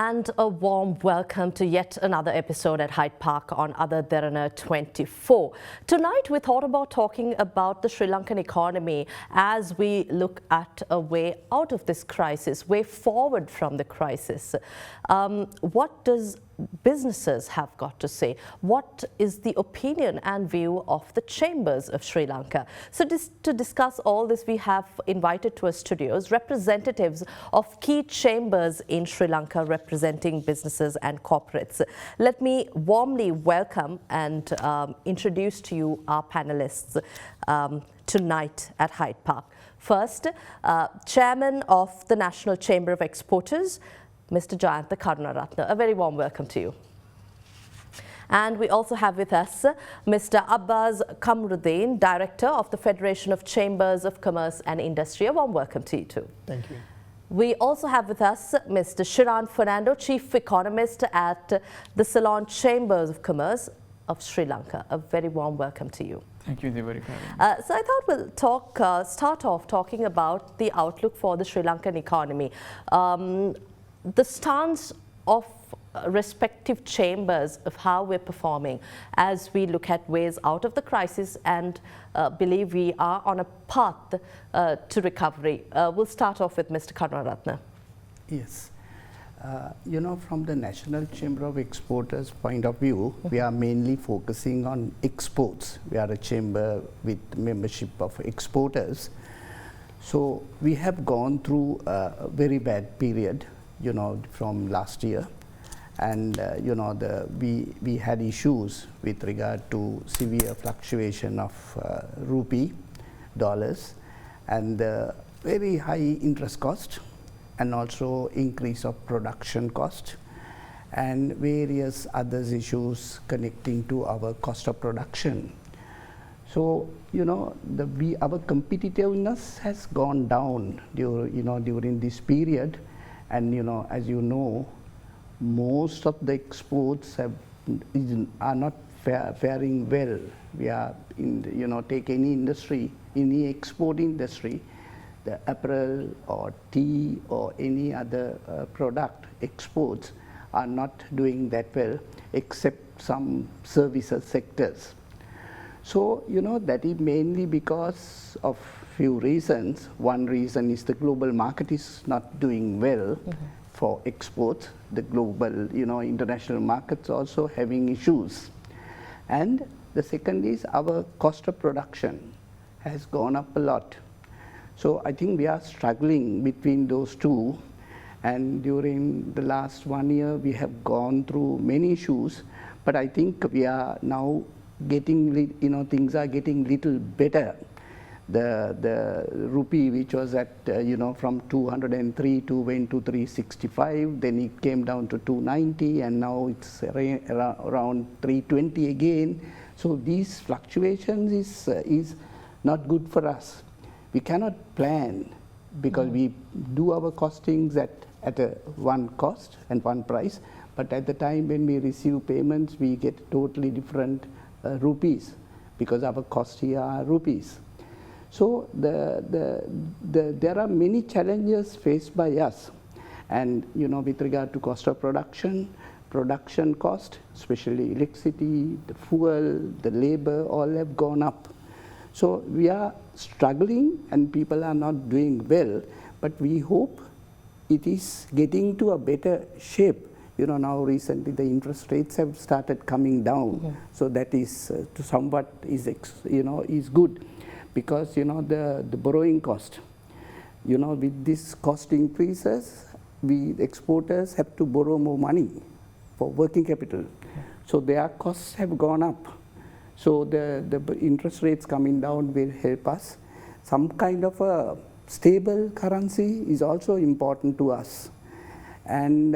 And a warm welcome to yet another episode at Hyde Park on Ada Derana 24. Tonight we thought about talking about the Sri Lankan economy as we look at a way out of this crisis, way forward from the crisis. What does businesses have got to say? What is the opinion and view of the chambers of Sri Lanka? So to discuss all this, we have invited to our studios representatives of key chambers in Sri Lanka representing businesses and corporates. Let me warmly welcome and introduce to you our panelists tonight at Hyde Park. First, Chairman of the National Chamber of Exporters, Mr. Jayantha Karunaratne. A very warm welcome to you. And we also have with us Mr. Abbas Kamrudeen, Director of the Federation of Chambers of Commerce and Industry. A warm welcome to you too. Thank you. We also have with us Mr. Shiran, Fernando-Chief Economist at the Ceylon Chambers of Commerce of Sri Lanka. A very warm welcome to you. Thank you, Indeewari. So I thought we'll start off talking about the outlook for the Sri Lankan economy. The stance of respective chambers of how we're performing as we look at ways out of the crisis and believe we are on a path to recovery. We'll start off with Mr. Karunaratne. Yes. You know, from the National Chamber of Exporters point of view, we are mainly focusing on exports. We are a chamber with membership of exporters. So we have gone through a very bad period, you know, from last year. And you know, we had issues with regard to severe fluctuation of rupee, dollars, and very high interest cost, and also increase of production cost, and various other issues connecting to our cost of production. So you know, our competitiveness has gone down during this period, and you know, as you know, most of the exports are not faring well. We are take any industry, any export industry, the apparel or tea or any other product exports are not doing that well, except some services sectors. So you know, that is mainly because of few reasons. One reason is the global market is not doing well for exports. The global, international markets also having issues. And the second is our cost of production has gone up a lot. So I think we are struggling between those two. And during the last 1 year, we have gone through many issues. But I think we are now getting, things are getting little better. The rupee, which was at from 203 to went to 365, then it came down to 290, and now it's around 320 again. So these fluctuations is not good for us. We cannot plan because we do our costings at one cost and one price, but at the time when we receive payments, we get totally different rupees because our cost here are rupees. So there are many challenges faced by us, and with regard to cost of production cost, especially electricity, the fuel, the labor, all have gone up. So we are struggling and people are not doing well, but we hope it is getting to a better shape. Now recently the interest rates have started coming down, so that is somewhat is good. Because the borrowing cost, with this cost increases, we exporters have to borrow more money for working capital. So their costs have gone up. So the interest rates coming down will help us. Some kind of a stable currency is also important to us. And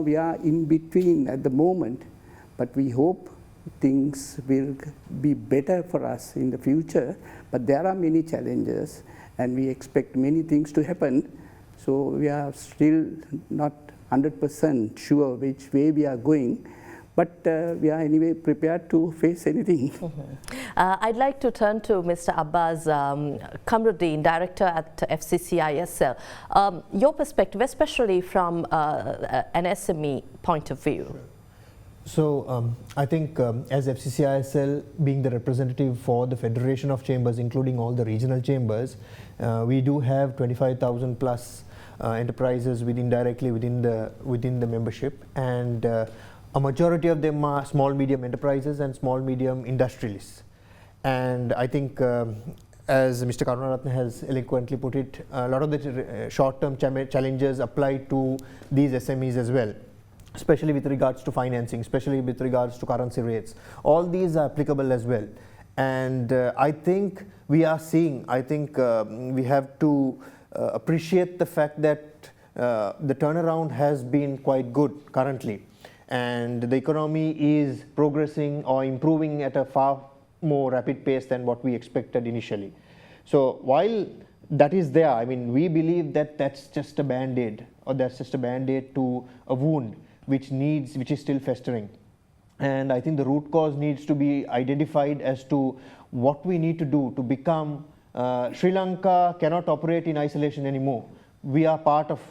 we are in between at the moment, but we hope things will be better for us in the future. But there are many challenges and we expect many things to happen. So we are still not 100% sure which way we are going. But we are anyway prepared to face anything. I'd like to turn to Mr. Abbas, Kamrudeen, Director at FCCISL. Your perspective, especially from an SME point of view. Sure. So I think as FCCISL being the representative for the Federation of Chambers, including all the regional chambers, we do have 25,000 plus enterprises directly within the membership, and a majority of them are small medium enterprises and small medium industrialists. And I think as Mr. Karunaratne has eloquently put it, a lot of the short-term challenges apply to these SMEs as well, especially with regards to financing, especially with regards to currency rates. All these are applicable as well. And I think we are seeing, we have to appreciate the fact that the turnaround has been quite good currently. And the economy is progressing or improving at a far more rapid pace than what we expected initially. So while that is there, I mean, we believe that that's just a band-aid, or that's just a band-aid to a wound which is still festering. And I think the root cause needs to be identified as to what we need to do to become, Sri Lanka cannot operate in isolation anymore. We are part of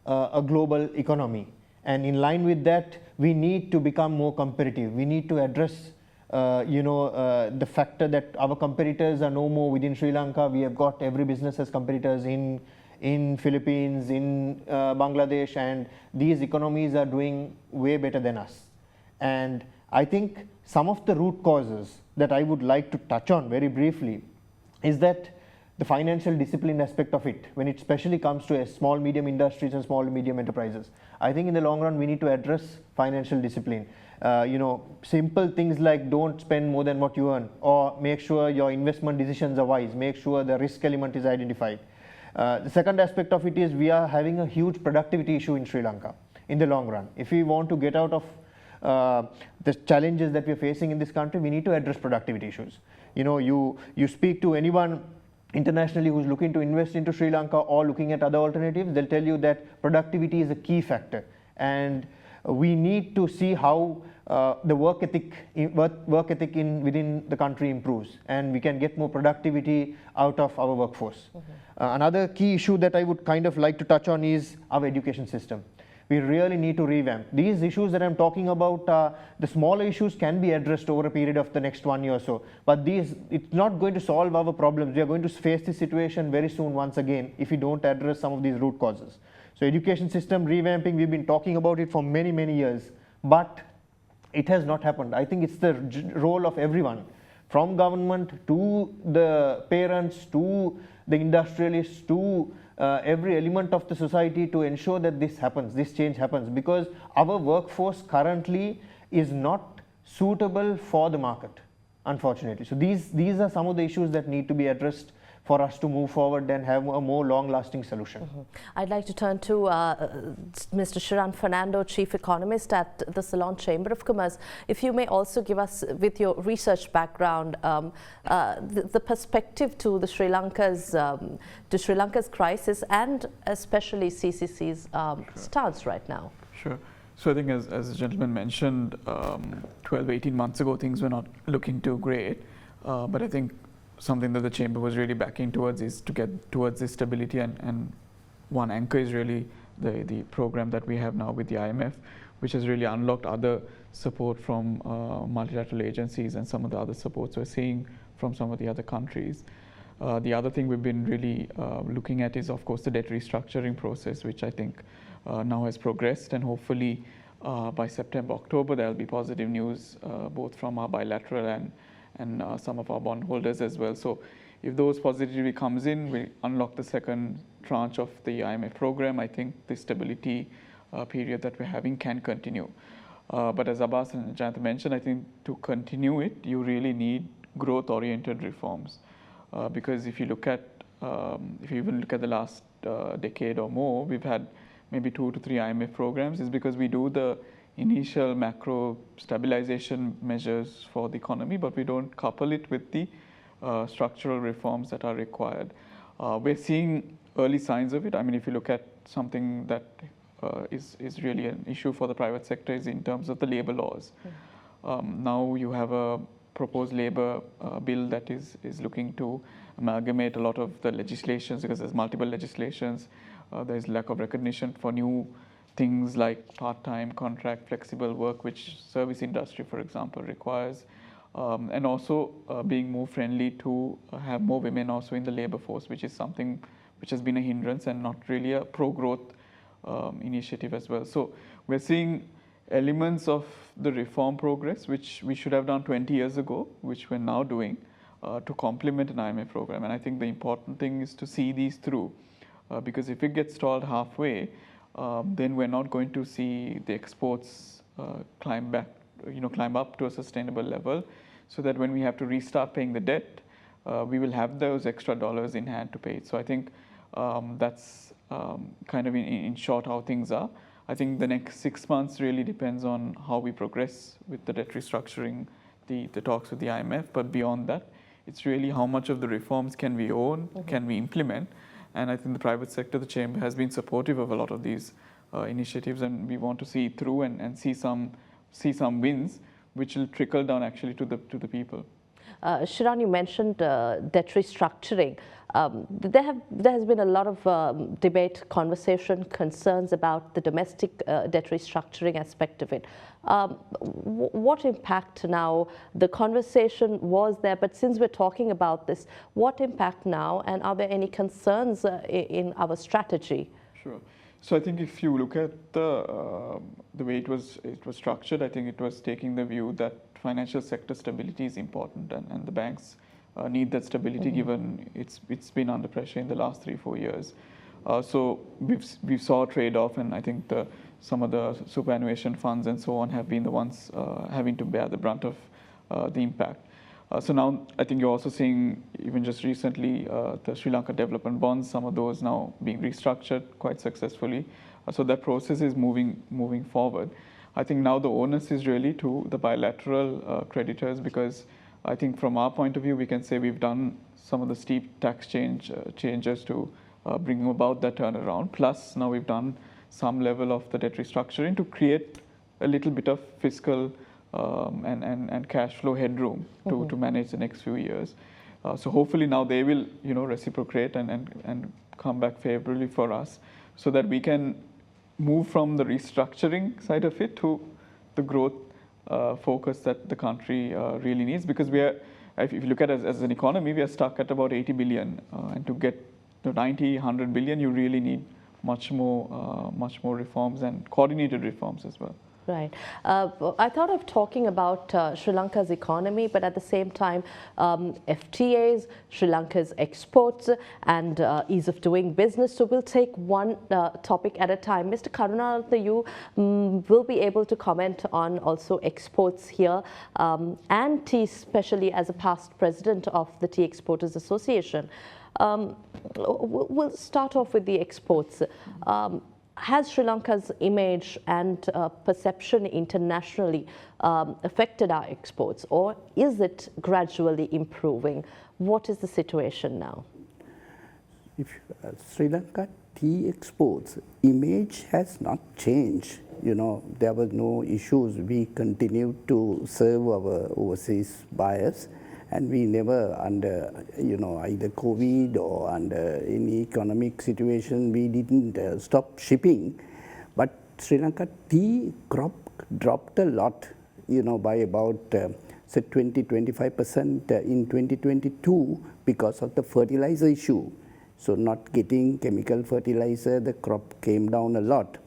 a global economy. And in line with that, we need to become more competitive. We need to address the factor that our competitors are no more within Sri Lanka. We have got every business as competitors in Philippines, in Bangladesh, and these economies are doing way better than us. And I think some of the root causes that I would like to touch on very briefly is that the financial discipline aspect of it, when it especially comes to small medium industries and small medium enterprises. I think in the long run we need to address financial discipline. Simple things like don't spend more than what you earn, or make sure your investment decisions are wise, make sure the risk element is identified. The second aspect of it is we are having a huge productivity issue in Sri Lanka in the long run. If we want to get out of the challenges that we are facing in this country, we need to address productivity issues. You speak to anyone internationally who's looking to invest into Sri Lanka or looking at other alternatives, they'll tell you that productivity is a key factor. And we need to see how the work ethic within the country improves, and we can get more productivity out of our workforce. Another key issue that I would kind of like to touch on is our education system. We really need to revamp. These issues that I'm talking about, the smaller issues can be addressed over a period of the next 1 year or so. But it's not going to solve our problems. We are going to face this situation very soon once again if we don't address some of these root causes. So education system revamping, we've been talking about it for many, many years, but it has not happened. I think it's the role of everyone, from government to the parents to the industrialists to every element of the society to ensure that this happens, this change happens, because our workforce currently is not suitable for the market, unfortunately. So these are some of the issues that need to be addressed for us to move forward and have a more long-lasting solution. I'd like to turn to Mr. Shiran Fernando, Chief Economist at the Ceylon Chamber of Commerce. If you may also give us, with your research background, the perspective to the Sri Lanka's crisis and especially CCC's stance right now. Sure. So I think as the gentleman mentioned, 12, 18 months ago, things were not looking too great, but I think something that the chamber was really backing towards is to get towards this stability, and one anchor is really the program that we have now with the IMF, which has really unlocked other support from multilateral agencies and some of the other supports we're seeing from some of the other countries. The other thing we've been really looking at is, of course, the debt restructuring process, which I think now has progressed, and hopefully by September, October, there'll be positive news both from our bilateral and some of our bondholders as well. So if those positivity comes in, we unlock the second tranche of the IMF program. I think the stability period that we're having can continue. But as Abbas and Jayantha mentioned, I think to continue it, you really need growth-oriented reforms. Because if you look at, if you even look at the last decade or more, we've had maybe 2 to 3 IMF programs. Is because we do the initial macro stabilization measures for the economy, but we don't couple it with the structural reforms that are required. We're seeing early signs of it. I mean, if you look at something that is really an issue for the private sector is in terms of the labor laws. Now you have a proposed labor bill that is looking to amalgamate a lot of the legislations because there's multiple legislations. There's lack of recognition for new things like part-time, contract, flexible work, which service industry, for example, requires. And also being more friendly to have more women also in the labor force, which is something which has been a hindrance and not really a pro-growth initiative as well. So we're seeing elements of the reform progress, which we should have done 20 years ago, which we're now doing to complement an IMF program. And I think the important thing is to see these through, because if it gets stalled halfway, then we're not going to see the exports climb up to a sustainable level, so that when we have to restart paying the debt, we will have those extra dollars in hand to pay it. So I think that's kind of in short how things are. I think the next 6 months really depends on how we progress with the debt restructuring, the talks with the IMF. But beyond that, it's really how much of the reforms can we own, can we implement. And I think the private sector, the Chamber, has been supportive of a lot of these initiatives, and we want to see it through and see some wins, which will trickle down actually to the people. Shiran, you mentioned debt restructuring. There has been a lot of debate, conversation, concerns about the domestic debt restructuring aspect of it. What impact now? The conversation was there, but since we're talking about this, what impact now, and are there any concerns in our strategy? Sure. So I think if you look at the way it was structured, I think it was taking the view that financial sector stability is important, and the banks need that stability given it's been under pressure in the last 3-4 years. So we saw a trade-off, and I think some of the superannuation funds and so on have been the ones having to bear the brunt of the impact. So now I think you're also seeing, even just recently, the Sri Lanka development bonds, some of those now being restructured quite successfully. So that process is moving forward. I think now the onus is really to the bilateral creditors, because I think from our point of view, we can say we've done some of the steep tax changes to bring about that turnaround. Plus now we've done some level of the debt restructuring to create a little bit of fiscal and cash flow headroom to manage the next few years. So hopefully now they will reciprocate and come back favorably for us, so that we can move from the restructuring side of it to the growth focus that the country really needs. Because if you look at it as an economy, we are stuck at about 80 billion, and to get to 90, 100 billion, you really need much more reforms and coordinated reforms as well. Right. I thought of talking about Sri Lanka's economy, but at the same time, FTAs, Sri Lanka's exports, and ease of doing business. So we'll take one topic at a time. Mr. Karunaratne, you will be able to comment on also exports here, and tea, especially as a past president of the Tea Exporters Association. We'll start off with the exports. Has Sri Lanka's image and perception internationally affected our exports, or is it gradually improving? What is the situation now? If Sri Lanka tea exports image has not changed. There were no issues. We continue to serve our overseas buyers, and we never under either COVID or under any economic situation, we didn't stop shipping. But Sri Lanka tea crop dropped a lot, by about say 20-25% in 2022 because of the fertilizer issue. So not getting chemical fertilizer, the crop came down a lot.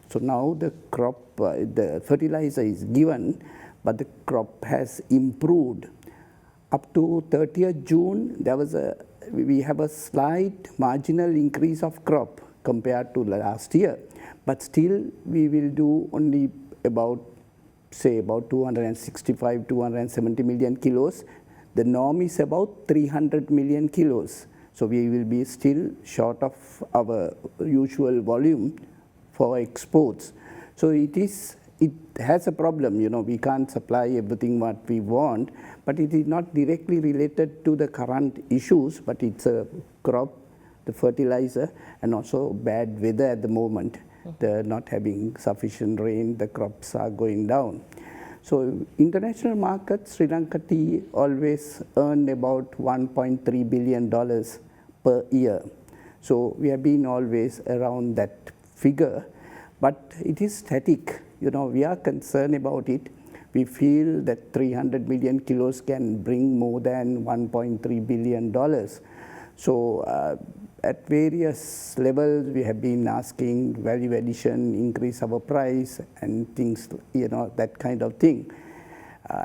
So now the crop, the fertilizer is given, but the crop has improved. Up to 30th June, we have a slight marginal increase of crop compared to last year, but still we will do only about 265, 270 million kilos. The norm is about 300 million kilos. So we will be still short of our usual volume for exports. So it has a problem, we can't supply everything what we want, but it is not directly related to the current issues, but it's a crop, the fertilizer, and also bad weather at the moment. the not having sufficient rain, the crops are going down. So international markets, Sri Lanka tea always earned about $1.3 billion per year. So we have been always around that figure, but it is static. We are concerned about it. We feel that 300 million kilos can bring more than $1.3 billion. So at various levels, we have been asking value addition, increase our price, and things, that kind of thing.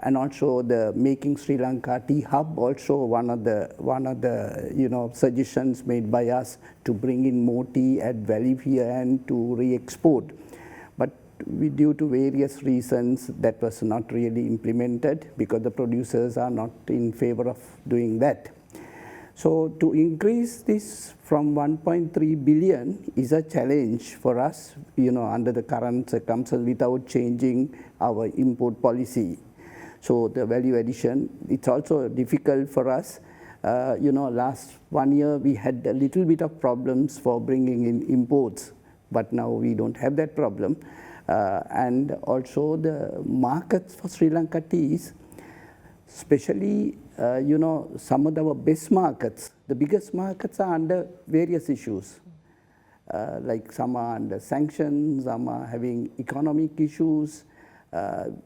And also the making Sri Lanka tea hub, also one of the suggestions made by us to bring in more tea, add value here, and to re-export. But due to various reasons, that was not really implemented because the producers are not in favor of doing that. So to increase this from 1.3 billion is a challenge for us, under the current circumstances without changing our import policy. So the value addition, it's also difficult for us. Last 1 year we had a little bit of problems for bringing in imports, but now we don't have that problem. And also the markets for Sri Lanka teas, especially some of our best markets, the biggest markets are under various issues. Like some are under sanctions, some are having economic issues.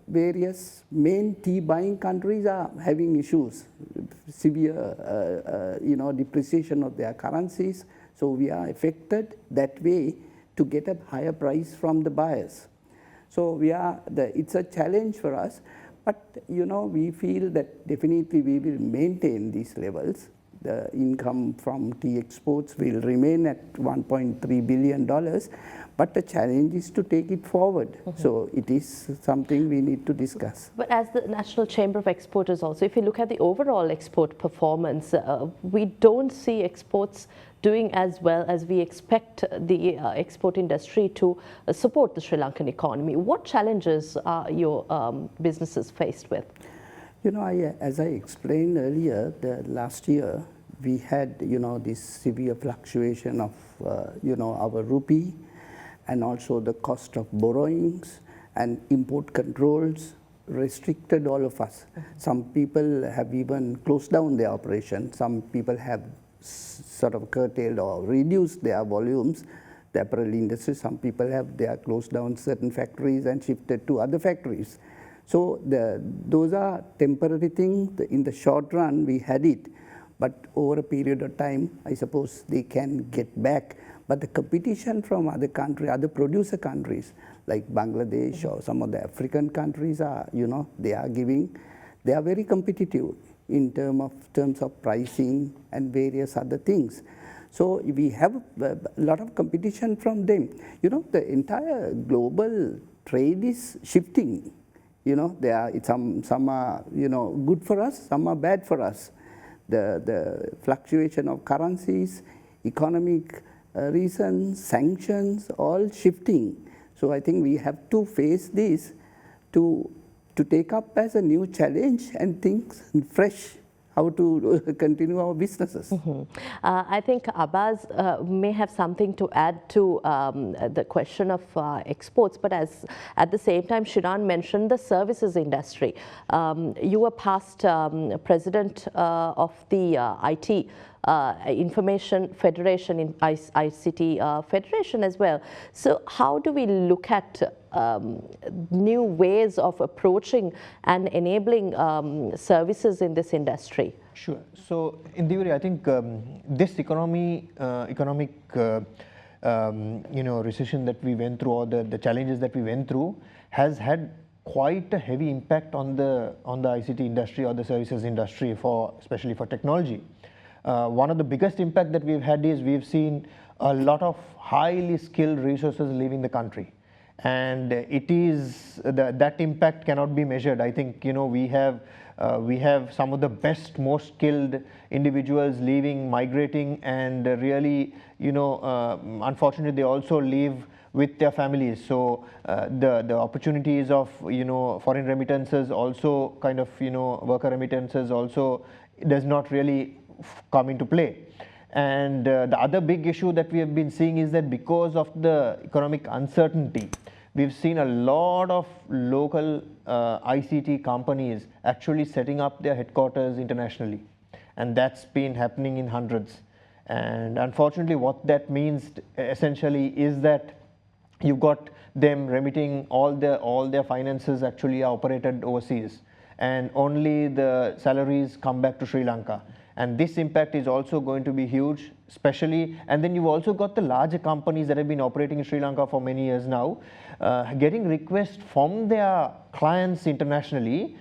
Various main tea buying countries are having issues, severe depreciation of their currencies. So we are affected that way to get a higher price from the buyers. So it's a challenge for us. But we feel that definitely we will maintain these levels. The income from tea exports will remain at $1.3 billion, but the challenge is to take it forward. So it is something we need to discuss. But as the National Chamber of Exporters also, if you look at the overall export performance, we don't see exports doing as well as we expect the export industry to support the Sri Lankan economy. What challenges are your businesses faced with? As I explained earlier, the last year we had, this severe fluctuation of, our rupee, and also the cost of borrowings and import controls restricted all of us. Some people have even closed down their operation. Some people have sort of curtailed or reduced their volumes. The apparel industry, some people they are closed down certain factories and shifted to other factories. So those are temporary things. In the short run, we had it. But over a period of time, I suppose they can get back. But the competition from other countries, other producer countries, like Bangladesh or some of the African countries are, they are very competitive in terms of pricing and various other things. So we have a lot of competition from them. The entire global trade is shifting. Some are good for us, some are bad for us. The fluctuation of currencies, economic reasons, sanctions, all shifting. So I think we have to face this to take up as a new challenge and think fresh how to continue our businesses. I think Abbas may have something to add to the question of exports, but at the same time, Shiran mentioned the services industry. You were past president of the IT Information Federation, in ICT Federation as well. So how do we look at new ways of approaching and enabling services in this industry? Sure. So, Indeewari, I think this economic recession that we went through, or the challenges that we went through, has had quite a heavy impact on the ICT industry or the services industry, especially for technology. One of the biggest impact that we've had is we've seen a lot of highly skilled resources leaving the country, and that impact cannot be measured. I think we have some of the best, most skilled individuals leaving, migrating, and really unfortunately they also leave with their families. So the opportunities of foreign remittances also worker remittances also does not really come into play. And the other big issue that we have been seeing is that because of the economic uncertainty, we've seen a lot of local ICT companies actually setting up their headquarters internationally, and that's been happening in hundreds. And unfortunately, what that means essentially is that you've got them remitting all their finances actually are operated overseas, and only the salaries come back to Sri Lanka. And this impact is also going to be huge, especially, and then you've also got the larger companies that have been operating in Sri Lanka for many years now, getting requests from their clients internationally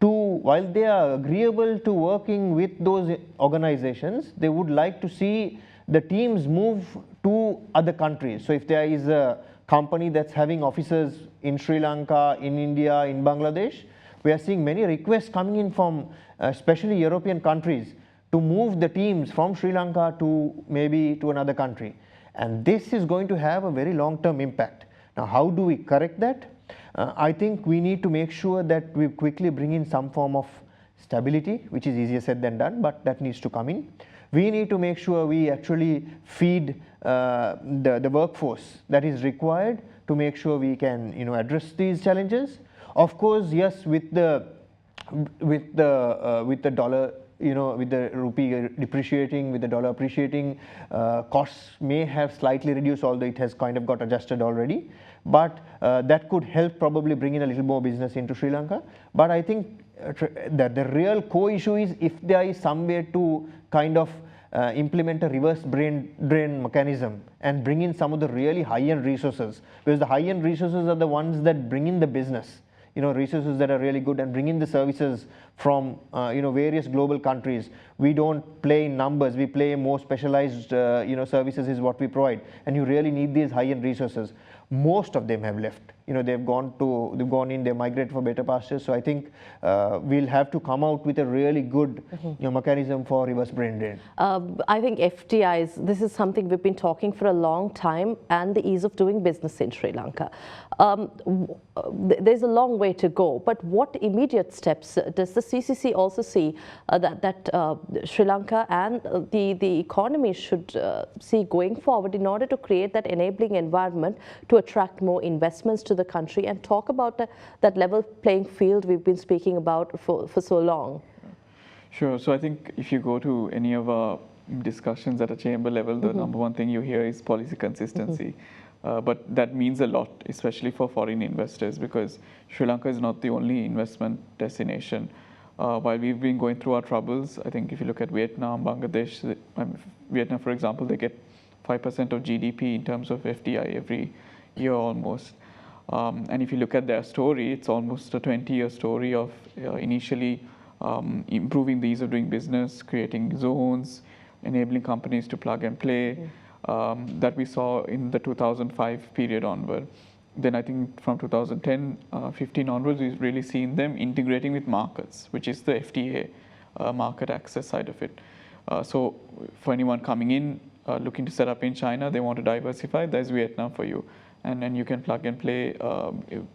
to, while they are agreeable to working with those organizations, they would like to see the teams move to other countries. So if there is a company that's having offices in Sri Lanka, in India, in Bangladesh, we are seeing many requests coming in from especially European countries to move the teams from Sri Lanka to maybe to another country. And this is going to have a very long-term impact. Now, how do we correct that? I think we need to make sure that we quickly bring in some form of stability, which is easier said than done, but that needs to come in. We need to make sure we actually feed the workforce that is required to make sure we can address these challenges. Of course, yes, with the dollar, with the rupee depreciating, with the dollar appreciating, costs may have slightly reduced, although it has kind of got adjusted already. But that could help probably bring in a little more business into Sri Lanka. But I think that the real core issue is if there is some way to kind of implement a reverse drain mechanism and bring in some of the really high-end resources, because the high-end resources are the ones that bring in the business. Resources that are really good and bring in the services from various global countries. We don't play in numbers, we play more specialized services is what we provide, and you really need these high-end resources. Most of them have left. They've gone in, they migrated for better pastures. So I think we'll have to come out with a really good mechanism for reverse brain drain. I think FDIs, this is something we've been talking for a long time, and the ease of doing business in Sri Lanka. There's a long way to go, but what immediate steps does the CCC also see that Sri Lanka and the economy should see going forward in order to create that enabling environment to attract more investments to the country and talk about that level playing field we've been speaking about for so long? Sure. So I think if you go to any of our discussions at a chamber level, the number one thing you hear is policy consistency. But that means a lot, especially for foreign investors, because Sri Lanka is not the only investment destination. While we've been going through our troubles, I think if you look at Vietnam, Bangladesh, Vietnam, for example, they get 5% of GDP in terms of FDI every year almost. And if you look at their story, it's almost a 20-year story of initially improving the ease of doing business, creating zones, enabling companies to plug and play, that we saw in the 2005 period onward. Then I think from 2010-15 onwards, we've really seen them integrating with markets, which is the FTA market access side of it. So for anyone coming in, looking to set up in China, they want to diversify, there's Vietnam for you. And then you can plug and play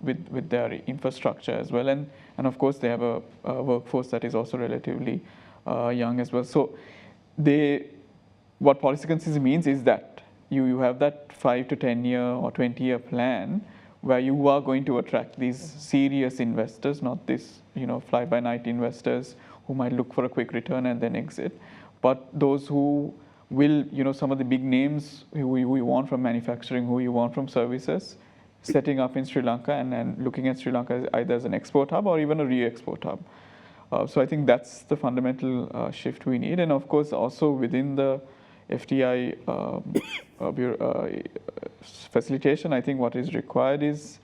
with their infrastructure as well. And of course, they have a workforce that is also relatively young as well. So what policy consistency means is that you have that 5 to 10 year or 20-year plan where you are going to attract these serious investors, not these fly-by-night investors who might look for a quick return and then exit, but those who will, some of the big names who you want from manufacturing, who you want from services, setting up in Sri Lanka and looking at Sri Lanka either as an export hub or even a re-export hub. So I think that's the fundamental shift we need. And of course, also within the FDI facilitation, I think what is required is,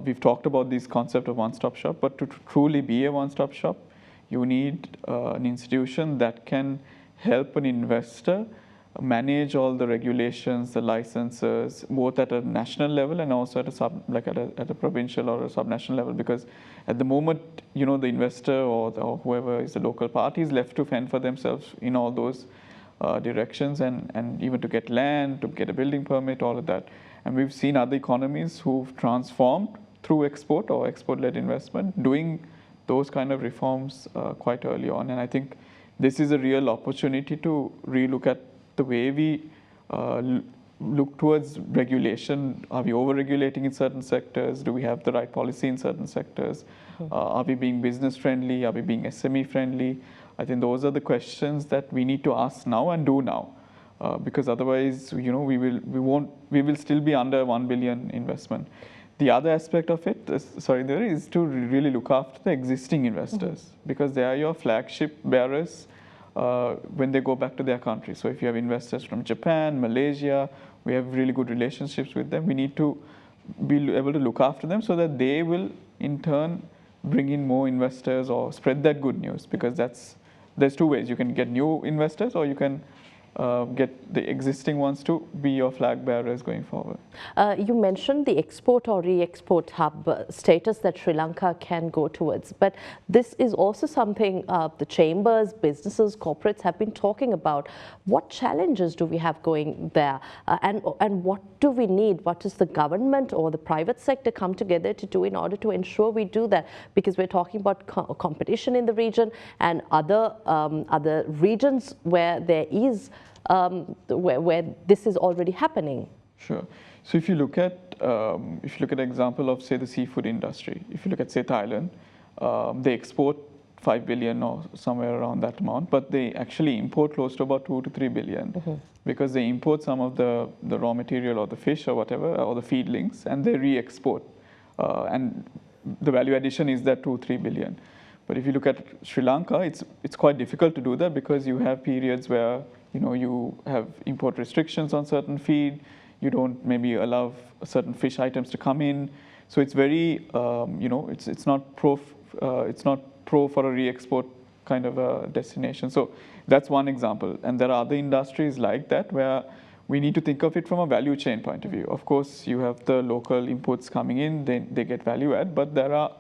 we've talked about this concept of one-stop shop, but to truly be a one-stop shop, you need an institution that can help an investor manage all the regulations, the licenses, both at a national level and also at a provincial or a subnational level. Because at the moment, the investor or whoever is the local party is left to fend for themselves in all those directions, and even to get land, to get a building permit, all of that. And we've seen other economies who've transformed through export or export-led investment, doing those kind of reforms quite early on. And I think this is a real opportunity to relook at the way we look towards regulation. Are we over-regulating in certain sectors? Do we have the right policy in certain sectors? Are we being business friendly? Are we being SME friendly? I think those are the questions that we need to ask now and do now, because otherwise, we will still be under 1 billion investment. The other aspect of it, there is to really look after the existing investors, because they are your flagship bearers when they go back to their country. So if you have investors from Japan, Malaysia, we have really good relationships with them. We need to be able to look after them so that they will in turn bring in more investors or spread that good news, because there's two ways. You can get new investors, or you can get the existing ones to be your flag bearers going forward. You mentioned the export or re-export hub status that Sri Lanka can go towards, but this is also something the chambers, businesses, corporates have been talking about. What challenges do we have going there, and what do we need? What does the government or the private sector come together to do in order to ensure we do that? Because we're talking about competition in the region and other regions where there is where this is already happening. Sure. So if you look at an example of, say, the seafood industry, if you look at, say, Thailand, they export 5 billion or somewhere around that amount, but they actually import close to about 2 to 3 billion because they import some of the raw material or the fish or whatever, or the feedlings, and they re-export. And the value addition is that 2-3 billion. But if you look at Sri Lanka, it's quite difficult to do that, because you have periods where you have import restrictions on certain feed. You don't maybe allow certain fish items to come in. So it's very, it's not pro for a re-export kind of a destination. So that's one example. And there are other industries like that where we need to think of it from a value chain point of view. Of course, you have the local inputs coming in, they get value add, but there are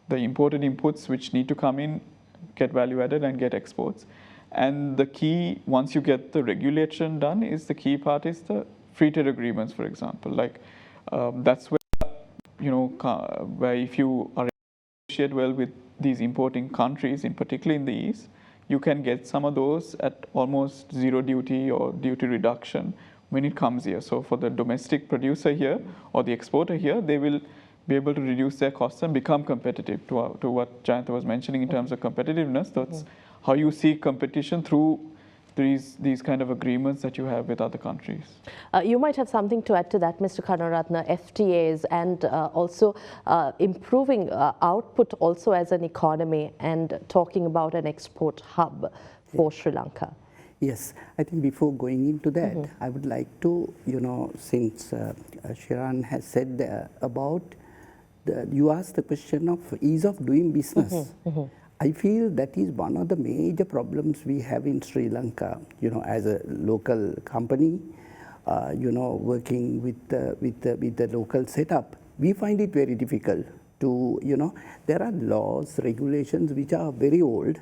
the imported inputs which need to come in, get value added and get exports. And the key, once you get the regulation done, is the key part is the free trade agreements, for example. Like that's where, where if you are negotiate well with these importing countries, in particular in the East, you can get some of those at almost zero duty or duty reduction when it comes here. So for the domestic producer here or the exporter here, they will be able to reduce their costs and become competitive, to what Jayantha was mentioning in terms of competitiveness. That's how you see competition through these kind of agreements that you have with other countries. You might have something to add to that, Mr. Karunaratne, FTAs and also improving output also as an economy, and talking about an export hub for Sri Lanka. Yes, I think before going into that, I would like to, since Shiran has said about, you asked the question of ease of doing business. I feel that is one of the major problems we have in Sri Lanka, as a local company, working with the local setup. We find it very difficult to, there are laws, regulations which are very old,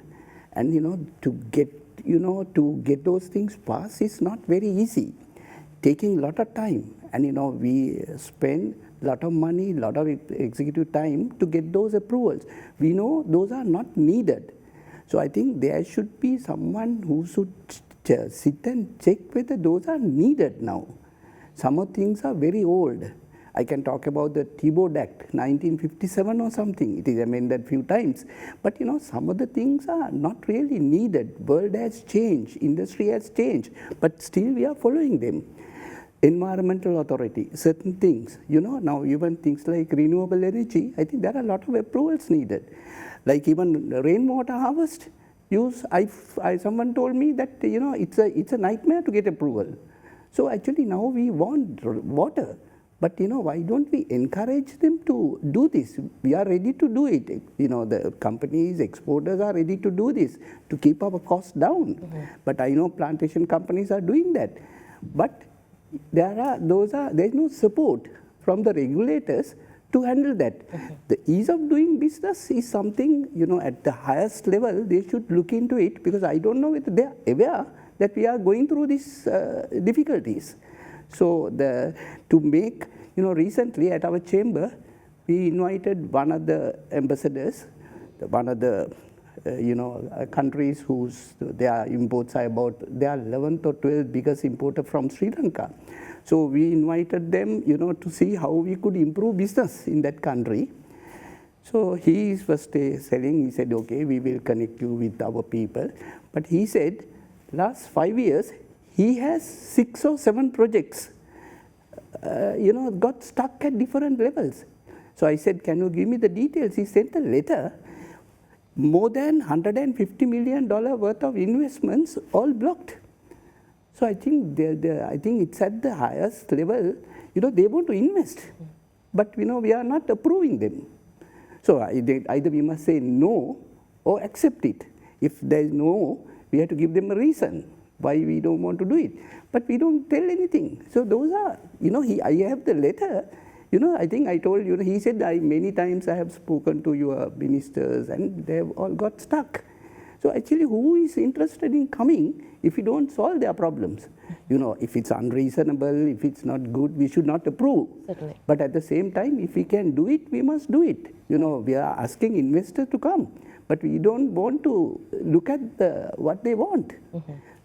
and, to get those things passed is not very easy, taking a lot of time. And, we spend a lot of money, a lot of executive time to get those approvals. We know those are not needed. So I think there should be someone who should sit and check whether those are needed now. Some of things are very old. I can talk about the T-Board Act, 1957 or something. It is amended a few times. But some of the things are not really needed. World has changed, industry has changed, but still we are following them. Environmental authority, certain things, now even things like renewable energy, I think there are a lot of approvals needed. Like even rainwater harvest use, someone told me that, it's a nightmare to get approval. So actually now we want water, but why don't we encourage them to do this? We are ready to do it. The companies, exporters are ready to do this to keep our costs down. But I know plantation companies are doing that. But there's no support from the regulators to handle that. The ease of doing business is something, at the highest level, they should look into it, because I don't know whether they are aware that we are going through these difficulties. So to make, recently at our chamber, we invited one of the ambassadors, one of the countries whose their imports are about, they are 11th or 12th biggest importer from Sri Lanka. So we invited them, to see how we could improve business in that country. So he was selling, he said, okay, we will connect you with our people. But he said, last 5 years, he has 6 or 7 projects, got stuck at different levels. So I said, can you give me the details? He sent a letter, more than $150 million worth of investments, all blocked. So I think I think it's at the highest level, they want to invest, but we are not approving them. So either we must say no or accept it. If there is no, we have to give them a reason why we don't want to do it. But we don't tell anything. So those are, I have the letter. I think I told you, he said, many times I have spoken to your ministers and they have all got stuck. So actually, who is interested in coming if we don't solve their problems? If it's unreasonable, if it's not good, we should not approve. Certainly. But at the same time, if we can do it, we must do it. We are asking investors to come, but we don't want to look at what they want.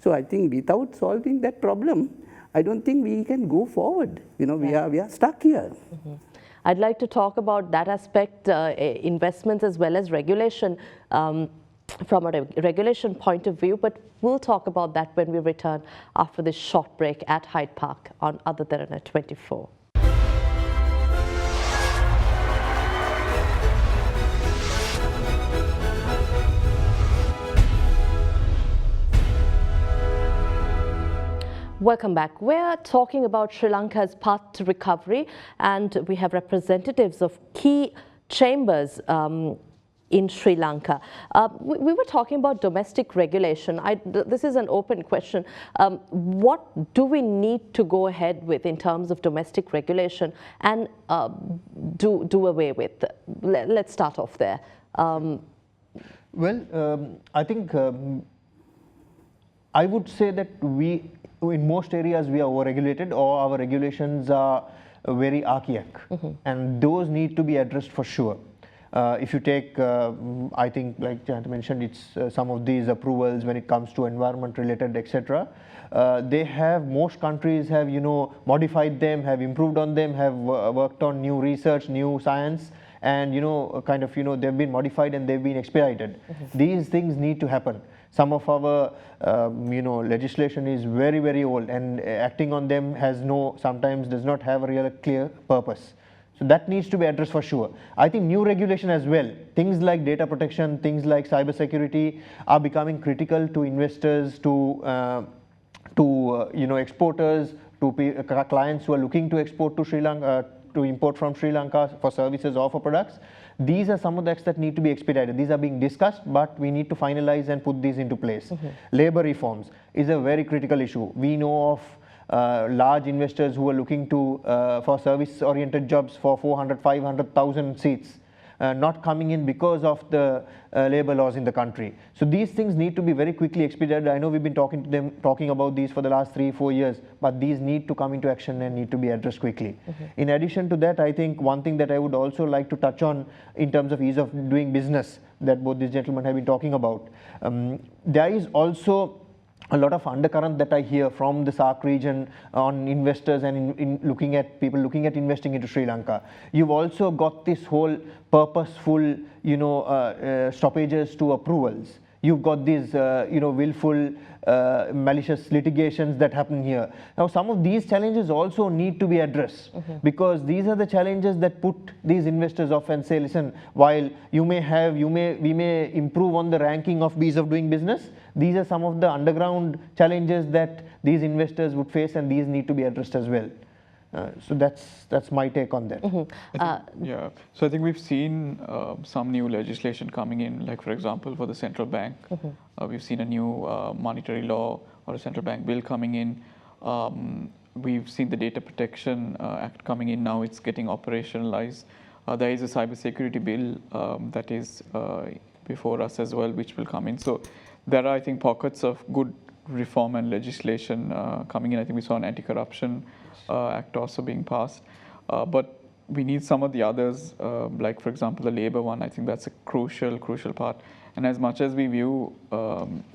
So I think without solving that problem, I don't think we can go forward. We are stuck here. I'd like to talk about that aspect, investments as well as regulation, from a regulation point of view, but we'll talk about that when we return after this short break at Hyde Park on AdaDerana 24. Welcome back. We're talking about Sri Lanka's path to recovery, and we have representatives of key chambers in Sri Lanka. We were talking about domestic regulation. This is an open question. What do we need to go ahead with in terms of domestic regulation and do away with? Let's start off there. I think I would say that in most areas we are overregulated, or our regulations are very archaic, and those need to be addressed for sure. If you take, I think, like Jayantha mentioned, it's some of these approvals when it comes to environment related, etc. Most countries have, modified them, have improved on them, have worked on new research, new science, and, they've been modified and they've been expedited. These things need to happen. Some of our, legislation is very, very old, and acting on them sometimes does not have a real clear purpose. So that needs to be addressed for sure. I think new regulation as well, things like data protection, things like cyber security are becoming critical to investors, to exporters, to clients who are looking to export to Sri Lanka, to import from Sri Lanka for services or for products. These are some of the acts that need to be expedited. These are being discussed, but we need to finalize and put these into place. Labor reforms is a very critical issue. We know of large investors who are looking to for service-oriented jobs for 400, 500,000 seats, not coming in because of the labor laws in the country. So these things need to be very quickly expedited. I know we've been talking about these for the last 3-4 years, but these need to come into action and need to be addressed quickly. In addition to that, I think one thing that I would also like to touch on in terms of ease of doing business that both these gentlemen have been talking about, there is also a lot of undercurrent that I hear from the SAARC region on investors and in looking at people looking at investing into Sri Lanka. You've also got this whole purposeful, stoppages to approvals. You've got these, willful, malicious litigations that happen here. Now, some of these challenges also need to be addressed, because these are the challenges that put these investors off and say, listen, while we may improve on the ranking of ease of doing business, these are some of the underground challenges that these investors would face, and these need to be addressed as well. So that's my take on that. Yeah, so I think we've seen some new legislation coming in, like for example for the central bank, we've seen a new monetary law or a central bank bill coming in. We've seen the Data Protection Act coming in now, it's getting operationalized. There is a cyber security bill that is before us as well, which will come in. So there are, I think, pockets of good reform and legislation coming in. I think we saw an anti-corruption act also being passed. But we need some of the others, like for example the labor one. I think that's a crucial part. And as much as we view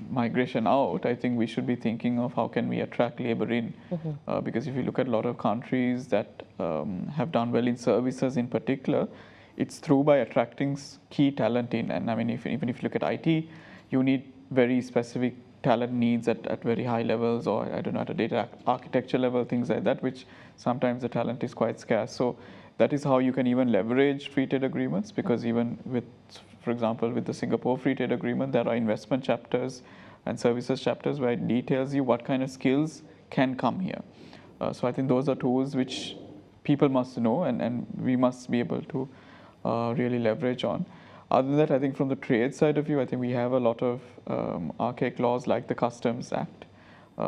migration out, I think we should be thinking of how can we attract labor in, because if you look at a lot of countries that have done well in services in particular, it's through by attracting key talent in. And I mean, even if you look at IT, you need very specific talent needs at very high levels, or I don't know, at a data architecture level, things like that, which sometimes the talent is quite scarce. So that is how you can even leverage free trade agreements, because even with, for example, with the Singapore Free Trade Agreement, there are investment chapters and services chapters where it details you what kind of skills can come here. So I think those are tools which people must know, and we must be able to really leverage on. Other than that, I think from the trade side of view, I think we have a lot of archaic laws like the Customs Act,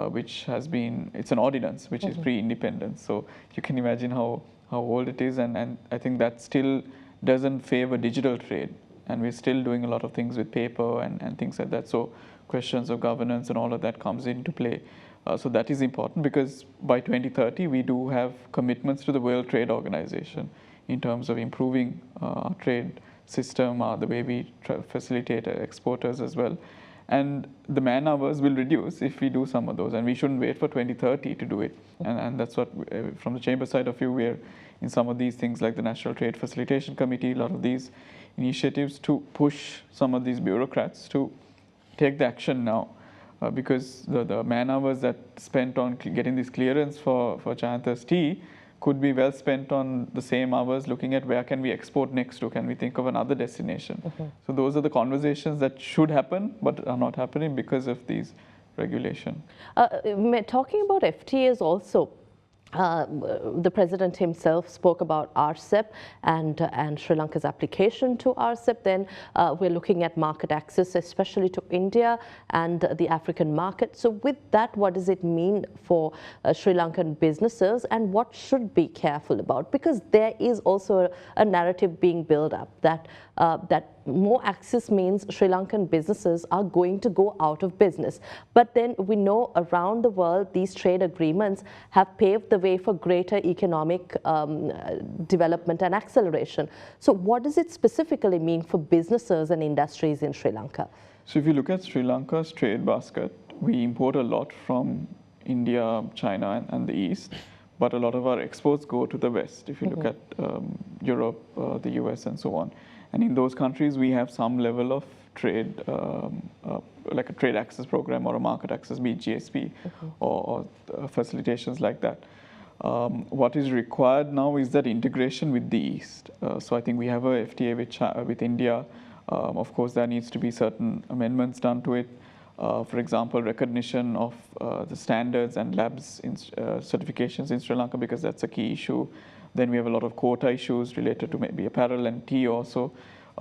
which has been, it's an ordinance which is pre-independence. So you can imagine how old it is, and I think that still doesn't favor digital trade. And we're still doing a lot of things with paper and things like that. So questions of governance and all of that comes into play. So that is important, because by 2030, we do have commitments to the World Trade Organization in terms of improving our trade system, the way we facilitate exporters as well. And the man hours will reduce if we do some of those, and we shouldn't wait for 2030 to do it. And that's what, from the chamber side of view, we're in some of these things like the National Trade Facilitation Committee, a lot of these initiatives to push some of these bureaucrats to take the action now, because the man hours that spent on getting this clearance for Jayantha's tea could be well spent on the same hours looking at where can we export next to, can we think of another destination. So those are the conversations that should happen but are not happening because of these regulation. Talking about FTAs also, the President himself spoke about RCEP and Sri Lanka's application to RCEP. Then we're looking at market access, especially to India and the African market. So with that, what does it mean for Sri Lankan businesses, and what should be careful about? Because there is also a narrative being built up that that more access means Sri Lankan businesses are going to go out of business. But then we know around the world these trade agreements have paved the way for greater economic development and acceleration. So what does it specifically mean for businesses and industries in Sri Lanka? So if you look at Sri Lanka's trade basket, we import a lot from India, China and the East, but a lot of our exports go to the West. If you look at Europe, the US and so on. And in those countries, we have some level of trade, like a trade access program or a market access, be it GSP or facilitations like that. What is required now is that integration with the East. So I think we have a FTA with India. Of course, there needs to be certain amendments done to it. For example, recognition of the standards and labs certifications in Sri Lanka, because that's a key issue. Then we have a lot of quota issues related to maybe apparel and tea also.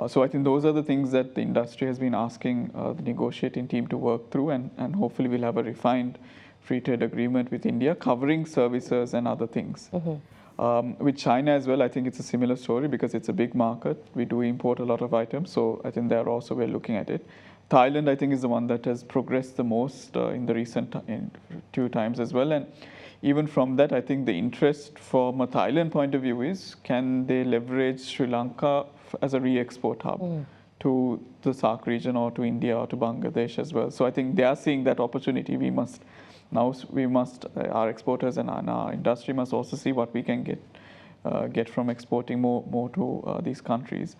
So I think those are the things that the industry has been asking the negotiating team to work through, and hopefully we'll have a refined free trade agreement with India covering services and other things. With China as well, I think it's a similar story because it's a big market. We do import a lot of items, so I think there also we're looking at it. Thailand, I think, is the one that has progressed the most in the recent two times as well. And even from that, I think the interest from a Thailand point of view is, can they leverage Sri Lanka as a re-export hub to the SAARC region or to India or to Bangladesh as well. So I think they are seeing that opportunity. Our exporters and our industry must also see what we can get from exporting more to these countries.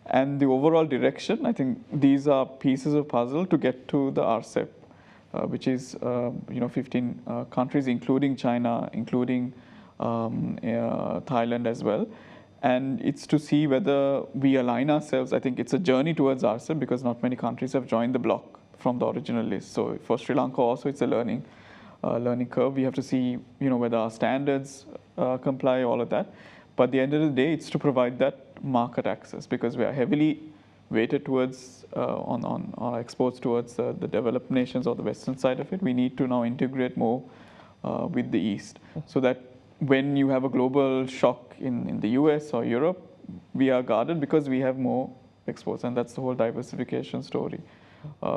And the overall direction, I think these are pieces of puzzle to get to the RCEP, which is 15 countries, including China, including Thailand as well. And it's to see whether we align ourselves. I think it's a journey towards RCEP because not many countries have joined the bloc from the original list. So for Sri Lanka also, it's a learning curve. We have to see whether our standards comply, all of that. But at the end of the day, it's to provide that market access, because we are heavily weighted towards on our exports towards the developed nations or the western side of it. We need to now integrate more with the East, so that when you have a global shock in the US or Europe, we are guarded because we have more exports, and that's the whole diversification story.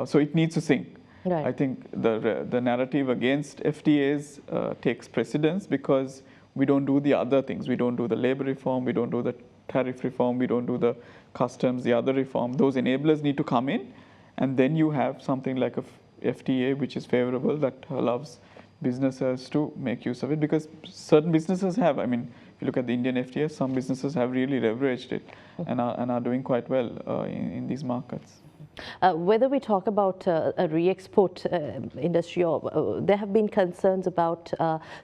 So it needs to sync. Right. I think the narrative against FTAs takes precedence because we don't do the other things. We don't do the labor reform, we don't do the tariff reform, we don't do the customs, the other reform. Those enablers need to come in, and then you have something like a FTA which is favorable, that allows businesses to make use of it, because certain businesses have, I mean, if you look at the Indian FTA, some businesses have really leveraged it and are doing quite well in these markets. Whether we talk about a re-export industry, or there have been concerns about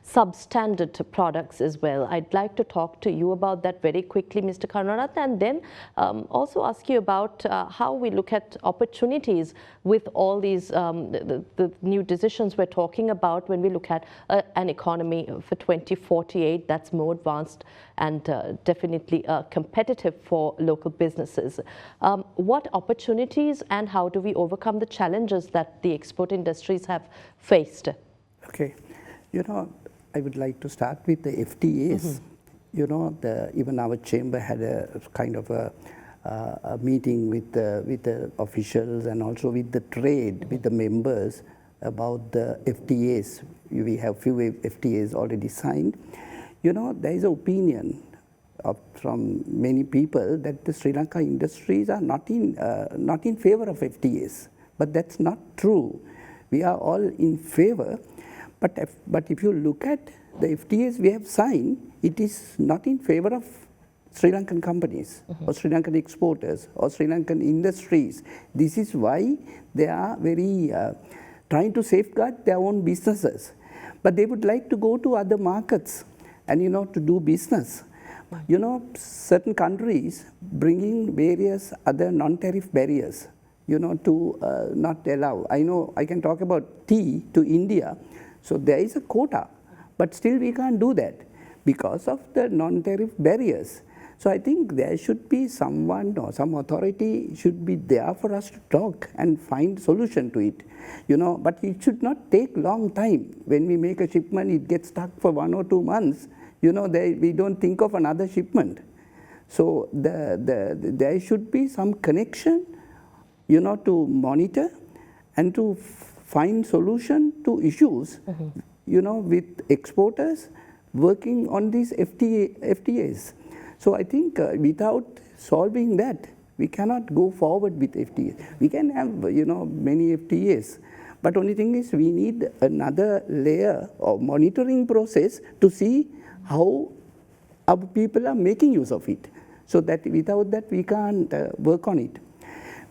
substandard products as well. I'd like to talk to you about that very quickly, Mr. Karunaratne, and then also ask you about how we look at opportunities with all these the new decisions we're talking about when we look at an economy for 2048 that's more advanced and definitely competitive for local businesses. What opportunities and how do we overcome the challenges that the export industries have faced? Okay, you know, I would like to start with the FTAs. You know, even our chamber had a kind of a meeting with the officials and also with the trade, with the members about the FTAs. We have few FTAs already signed. You know, there is an opinion from many people that the Sri Lanka industries are not in favor of FTAs, but that's not true. We are all in favor, but if you look at the FTAs we have signed, it is not in favor of Sri Lankan companies or Sri Lankan exporters or Sri Lankan industries. This is why they are very trying to safeguard their own businesses, but they would like to go to other markets and, you know, to do business. You know, certain countries bringing various other non-tariff barriers, you know, to not allow. I know I can talk about tea to India. So there is a quota, but still we can't do that because of the non-tariff barriers. So I think there should be someone or some authority should be there for us to talk and find solution to it. You know, but it should not take long time. When we make a shipment, it gets stuck for 1 or 2 months. You know, we don't think of another shipment. So there should be some connection, you know, to monitor and to find solution to issues, you know, with exporters working on these FTAs. So I think without solving that, we cannot go forward with FTAs. We can have, you know, many FTAs, but only thing is we need another layer of monitoring process to see how our people are making use of it. So that without that we can't work on it.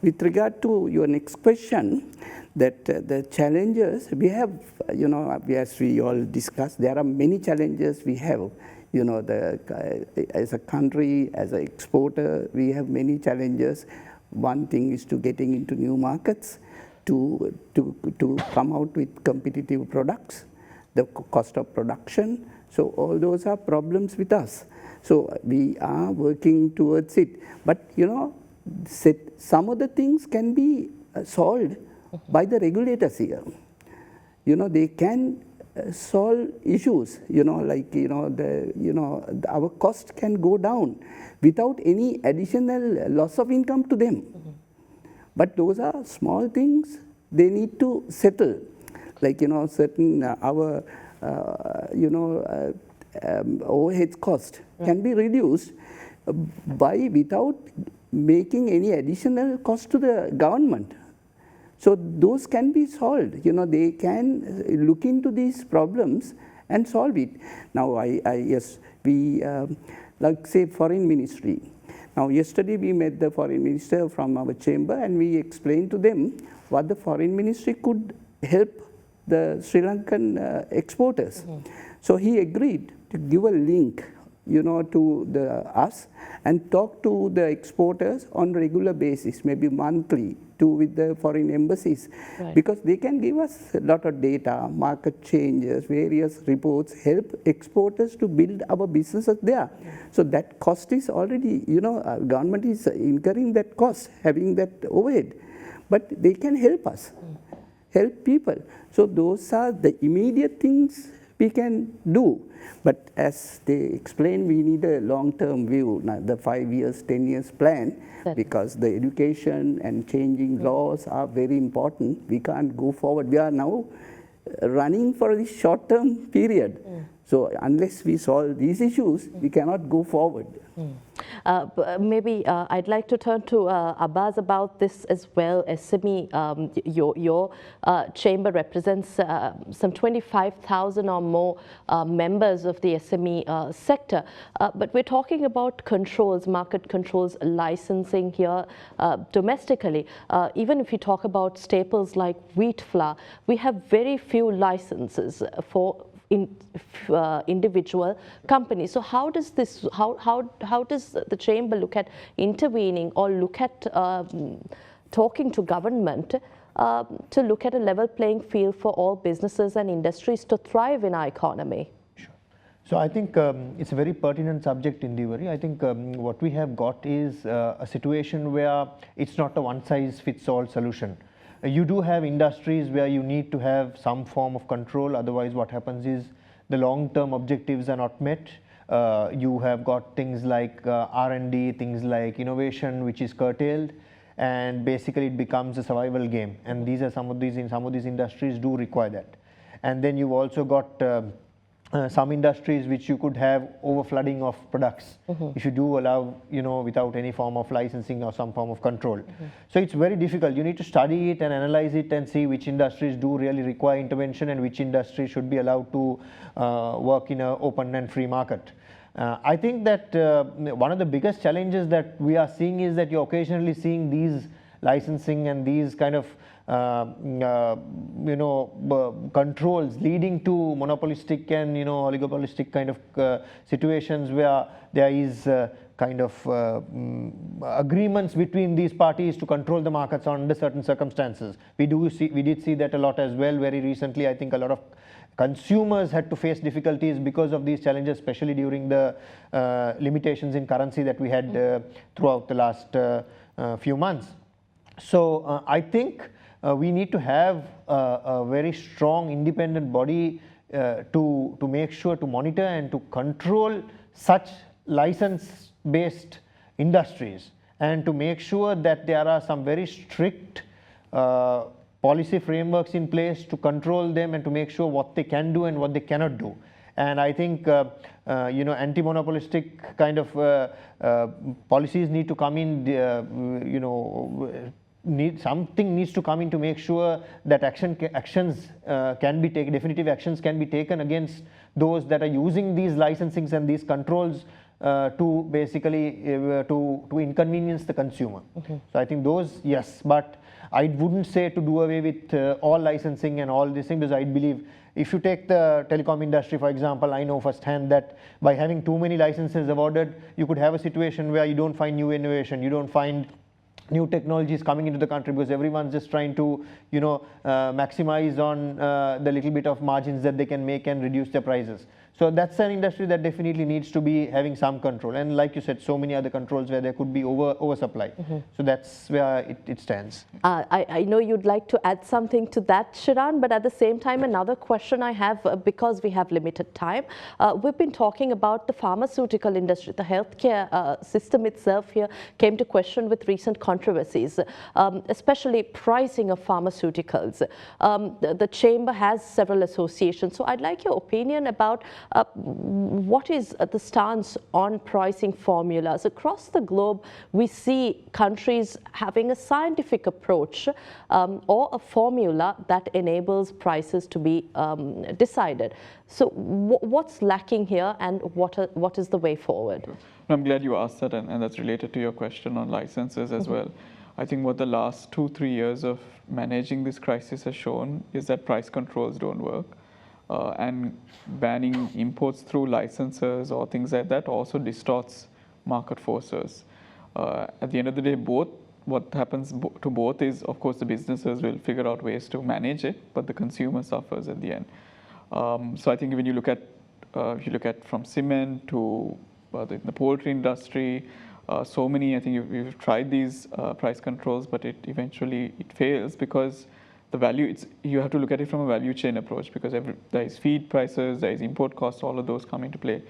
With regard to your next question, that the challenges we have, you know, as we all discussed, there are many challenges we have. You know, as a country, as an exporter, we have many challenges. One thing is to getting into new markets, to come out with competitive products, the cost of production. So all those are problems with us. So we are working towards it. But, you know, some of the things can be solved by the regulators here. You know, they can solve issues, you know, like, our cost can go down without any additional loss of income to them. But those are small things they need to settle. Like, you know, certain overhead cost can be reduced without making any additional cost to the government. So those can be solved. You know, they can look into these problems and solve it. Now, like say Foreign Ministry. Now, yesterday we met the Foreign Minister from our chamber and we explained to them what the Foreign Ministry could help the Sri Lankan exporters. So he agreed to give a link, you know, to us and talk to the exporters on regular basis, maybe monthly, with the foreign embassies, because they can give us a lot of data, market changes, various reports, help exporters to build our businesses there. So that cost is already, you know, government is incurring that cost, having that overhead, but they can help us, help people. So those are the immediate things we can do. But as they explained, we need a long-term view, the 5 years, 10 years plan, because the education and changing laws are very important. We can't go forward. We are now running for this short-term period. So unless we solve these issues, we cannot go forward. Maybe I'd like to turn to Abbas about this as well. SME, your chamber represents some 25,000 or more members of the SME sector. But we're talking about controls, market controls, licensing here domestically. Even if you talk about staples like wheat flour, we have very few licenses for individual companies. So how does this, how does the chamber look at intervening or look at talking to government to look at a level playing field for all businesses and industries to thrive in our economy? Sure. So I think it's a very pertinent subject, Indeewari. I think what we have got is a situation where it's not a one-size-fits-all solution. You do have industries where you need to have some form of control, otherwise what happens is the long-term objectives are not met. You have got things like R&D, things like innovation which is curtailed, and basically it becomes a survival game, and these are some of these industries do require that. And then you've also got some industries which you could have overflooding of products if you do allow, without any form of licensing or some form of control. So it's very difficult. You need to study it and analyze it and see which industries do really require intervention and which industries should be allowed to work in an open and free market. I think that one of the biggest challenges that we are seeing is that you're occasionally seeing these licensing and these kind of controls leading to monopolistic and oligopolistic kind of situations where there is kind of agreements between these parties to control the markets under certain circumstances. We did see that a lot as well very recently. I think a lot of consumers had to face difficulties because of these challenges, especially during the limitations in currency that we had throughout the last few months. So I think we need to have a very strong independent body to make sure to monitor and to control such license-based industries, and to make sure that there are some very strict policy frameworks in place to control them and to make sure what they can do and what they cannot do. And I think anti-monopolistic kind of policies need to come in. Something needs to come in to make sure that actions can be taken, definitive actions can be taken against those that are using these licensings and these controls to basically to inconvenience the consumer. So I think those, yes, but I wouldn't say to do away with all licensing and all these things, because I believe if you take the telecom industry, for example, I know firsthand that by having too many licenses awarded, you could have a situation where you don't find new innovation, you don't find new technologies coming into the country, because everyone's just trying to maximize on the little bit of margins that they can make and reduce their prices. So that's an industry that definitely needs to be having some control, and like you said, so many other controls where there could be oversupply. So that's where it stands. I know you'd like to add something to that, Shiran, but at the same time, another question I have, because we have limited time. We've been talking about the pharmaceutical industry. The healthcare system itself here came to question with recent controversies, especially pricing of pharmaceuticals. The chamber has several associations, so I'd like your opinion about what is the stance on pricing formulas. Across the globe, we see countries having a scientific approach or a formula that enables prices to be decided. So what's lacking here, and what is the way forward? I'm glad you asked that, and that's related to your question on licenses as well. I think what the last 2-3 years of managing this crisis has shown is that price controls don't work. And banning imports through licenses or things like that also distorts market forces. At the end of the day, what happens to both is, of course, the businesses will figure out ways to manage it, but the consumer suffers at the end. So I think when you look at if you look at from cement to the poultry industry, so many, I think we've tried these price controls, but it eventually fails, because the value, you have to look at it from a value chain approach, because there is feed prices, there is import costs, all of those come into play.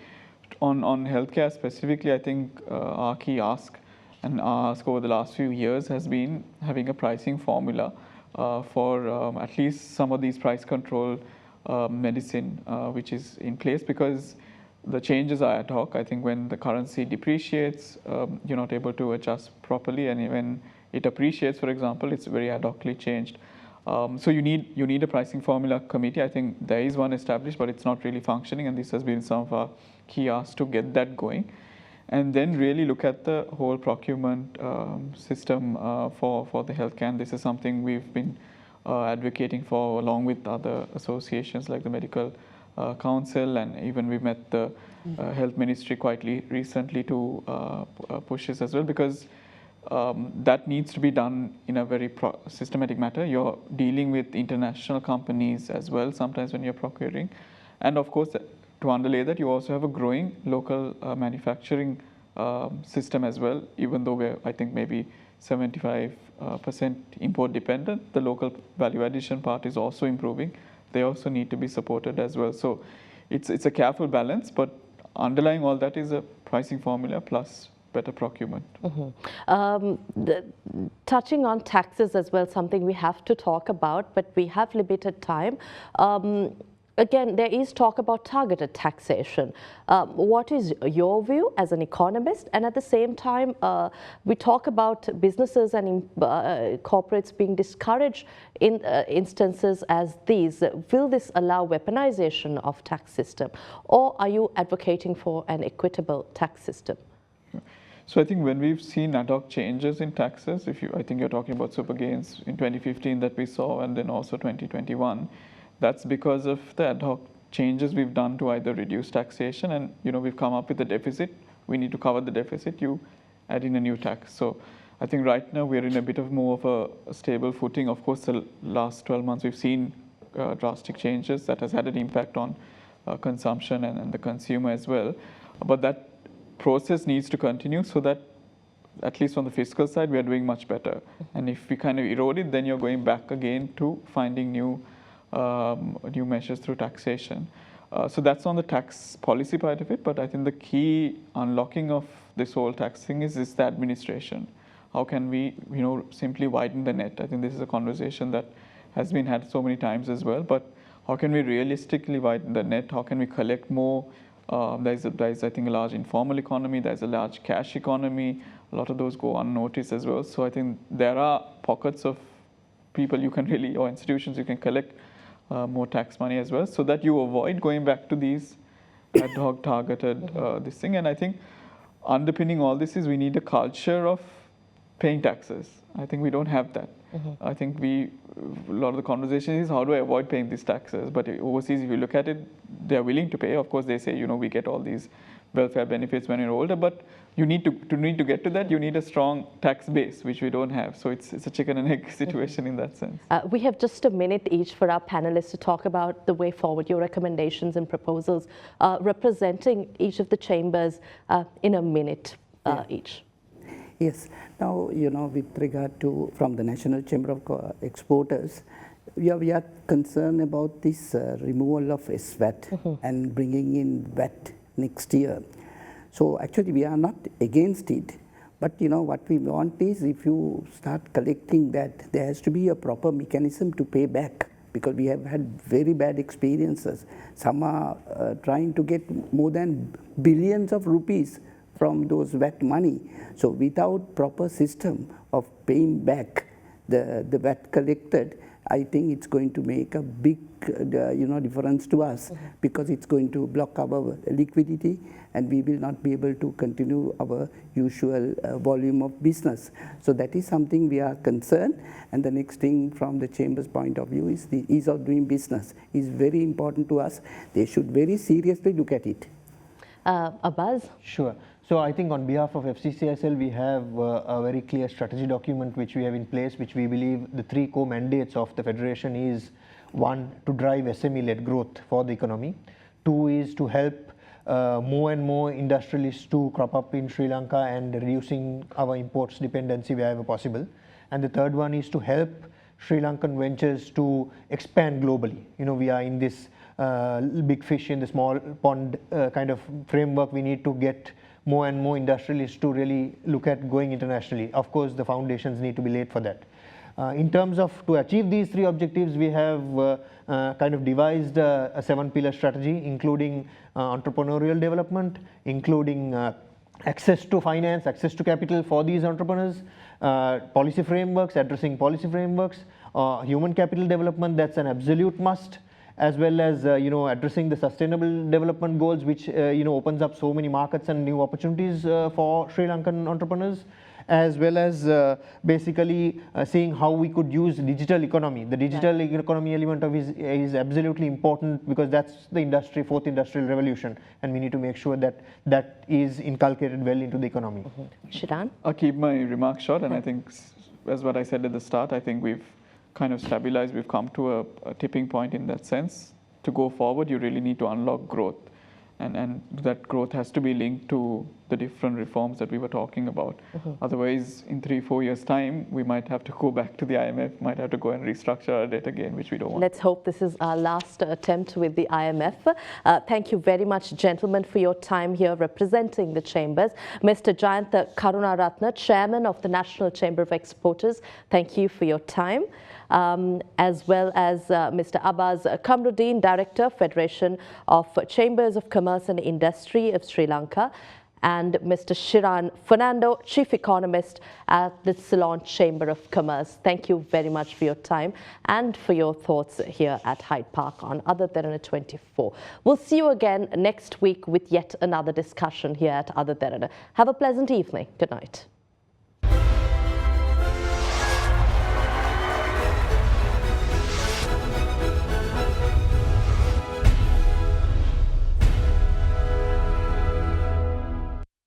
On healthcare specifically, I think our key ask over the last few years has been having a pricing formula for at least some of these price control medicine which is in place, because the changes are ad hoc. I think when the currency depreciates, you're not able to adjust properly, and when it appreciates, for example, it's very ad hocly changed. So you need a pricing formula committee. I think there is one established, but it's not really functioning, and this has been some of our key asks to get that going. And then really look at the whole procurement system for the healthcare. And this is something we've been advocating for, along with other associations like the Medical Council, and even we met the Health Ministry quite recently to push this as well, because that needs to be done in a very systematic matter. You're dealing with international companies as well sometimes when you're procuring. And of course, to underlay that, you also have a growing local manufacturing system as well. Even though we're, I think, maybe 75% import dependent, the local value addition part is also improving. They also need to be supported as well. So it's a careful balance, but underlying all that is a pricing formula plus better procurement. Touching on taxes as well, something we have to talk about, but we have limited time. Again, there is talk about targeted taxation. What is your view as an economist? And at the same time, we talk about businesses and corporates being discouraged in instances as these. Will this allow weaponization of tax system, or are you advocating for an equitable tax system? So I think when we've seen ad hoc changes in taxes, I think you're talking about super gains in 2015 that we saw, and then also 2021. That's because of the ad hoc changes we've done to either reduce taxation, and we've come up with a deficit. We need to cover the deficit. You add in a new tax. So I think right now we're in a bit of more of a stable footing. Of course, the last 12 months we've seen drastic changes that has had an impact on consumption and the consumer as well. But that process needs to continue so that at least on the fiscal side we are doing much better. And if we kind of erode it, then you're going back again to finding new measures through taxation. So that's on the tax policy part of it, but I think the key unlocking of this whole tax thing is the administration. How can we, simply widen the net? I think this is a conversation that has been had so many times as well, but how can we realistically widen the net? How can we collect more? There's I think, a large informal economy, there's a large cash economy, a lot of those go unnoticed as well. So I think there are pockets of people you can really, or institutions you can collect more tax money as well, so that you avoid going back to these ad hoc targeted this thing. And I think underpinning all this is we need a culture of paying taxes. I think we don't have that. I think a lot of the conversation is how do I avoid paying these taxes? But overseas, if you look at it, they're willing to pay. Of course, they say, we get all these welfare benefits when you're older, but you need to get to that, you need a strong tax base, which we don't have. So it's a chicken and egg situation in that sense. We have just a minute each for our panelists to talk about the way forward, your recommendations and proposals, representing each of the chambers in a minute each. Yes. Now, with regard to, from the National Chamber of Exporters, we are concerned about this removal of SVAT and bringing in VAT next year. So actually we are not against it, but what we want is if you start collecting that, there has to be a proper mechanism to pay back, because we have had very bad experiences. Some are trying to get more than billions of rupees from those VAT money. So without proper system of paying back the VAT collected, I think it's going to make a big difference to us, because it's going to block our liquidity and we will not be able to continue our usual volume of business. So that is something we are concerned. And the next thing from the Chamber's point of view is the ease of doing business is very important to us. They should very seriously look at it. Abbas? Sure. So I think on behalf of FCCISL, we have a very clear strategy document which we have in place, which we believe the three core mandates of the Federation is: one, to drive SME-led growth for the economy; two is to help more and more industrialists to crop up in Sri Lanka and reducing our imports dependency wherever possible; and the third one is to help Sri Lankan ventures to expand globally. We are in this big fish in the small pond kind of framework. We need to get more and more industrialists to really look at going internationally. Of course, the foundations need to be laid for that. In terms of to achieve these 3 objectives, we have kind of devised a 7-pillar strategy, including entrepreneurial development, including access to finance, access to capital for these entrepreneurs, policy frameworks, addressing policy frameworks, human capital development, that's an absolute must, as well as addressing the sustainable development goals, which opens up so many markets and new opportunities for Sri Lankan entrepreneurs, as well as basically seeing how we could use digital economy. The digital economy element of is absolutely important, because that's the industry, 4th industrial revolution, and we need to make sure that that is inculcated well into the economy. Shiran? I'll keep my remarks short, and I think, as what I said at the start, I think we've kind of stabilized, we've come to a tipping point in that sense. To go forward, you really need to unlock growth. And that growth has to be linked to the different reforms that we were talking about. Otherwise, in 3-4 years' time, we might have to go back to the IMF, might have to go and restructure our debt again, which we don't want. Let's hope this is our last attempt with the IMF. Thank you very much, gentlemen, for your time here representing the chambers. Mr. Jayantha Karunaratne, Chairman of the National Chamber of Exporters, thank you for your time. As well as Mr. Abbas, Kamrudeen-Director-Federation of Chambers of Commerce and Industry of Sri Lanka, and Mr. Shiran, Fernando-Chief Economist at the Ceylon Chamber of Commerce. Thank you very much for your time and for your thoughts here at Hyde Park on AdaDerana 24. We'll see you again next week with yet another discussion here at AdaDerana. Have a pleasant evening. Good night.